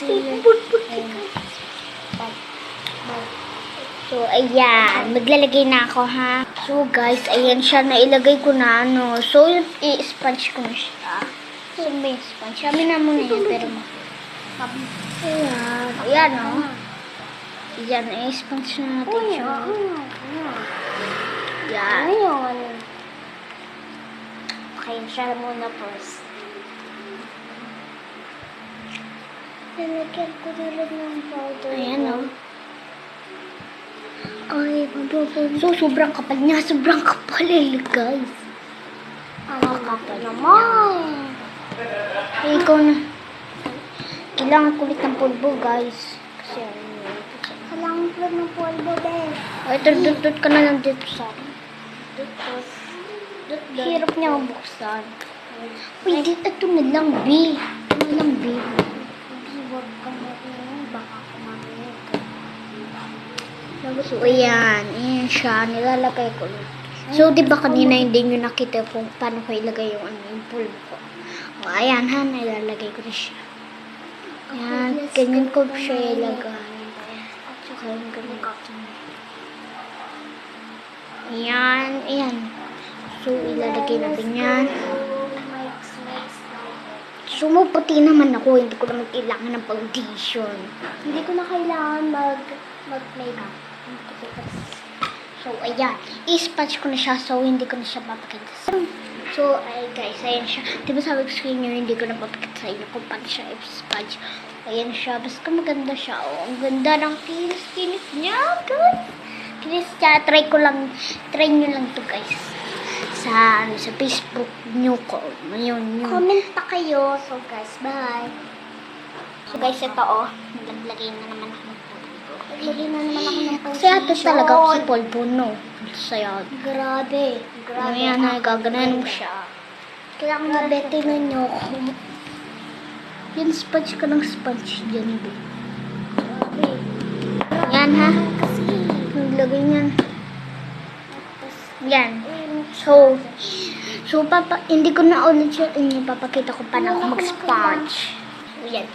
concealer. So, ayan. Maglalagay na ako, ha? So, guys, ayan siya. Nailagay ko na, ano. So, i-sponge ko na siya. So, may sponge. Sabi na muna yan, pero ayan. Ayan, oh. Ayan, i-sponge na natin siya. Ayan. Okay, siya muna first. Nalagyan ko na lang ng powder. Ayan, oh. Ay, so, sobrang kapal niya. Sobrang kapal, guys. Ang kapal naman. Ay, ikaw na. Kailangan kulit ng pulbo, guys. Kasi, kailangan kulit ng pulbo, guys. Ay, dut ka na lang dito sa akin. Dut. Hirap niya buksan. Uy, dito na lang, B. Ito na lang, B. Huwag ka makinig. Baka kumakinig ka. So, ayan. Ayan siya. Nilalagay ko. So, di ba kanina hindi nyo nakita kung paano ko ilagay yung pulbo ko. O, ayan ha. Nilalagay ko na siya. Ayan. Ganyan ko siya ilagay. At saka yung ganyan ko. Ayan. Ayan. So, ilalagay natin yan. So, maputi naman ako. Hindi ko naman kailangan ng foundation. Hindi ko na kailangan mag-makeup. So, ayan. I-sponge ko na siya. So, hindi ko na siya papakita. So, ay guys, ayan siya. Diba sabi ko sa inyo, hindi ko na papakita sa inyo kung paano siya i-sponge. Ayan siya. Basta maganda siya. Oh, ang ganda ng kinis niya, guys. Kinis niya. Try nyo lang to, guys. Sa Facebook nyo ko. Yun. Comment pa kayo. So, guys, bye. So, guys, ito, oh. Naglagay na naman ako ng polvo. Naglagay na naman ako ng polvo. Kasi ito talaga ako sa polvo, no? Sayad. Grabe. Ayan, gaganan mo siya. Kailangan na betinan nyo ako. Yan, sponge ka ng sponge dyan, be. Grabe. Yan, ha? Naglagay niyan. Yan. So, hindi ko na ulit siya papakita ko paano ako mag-sponge. So, yan.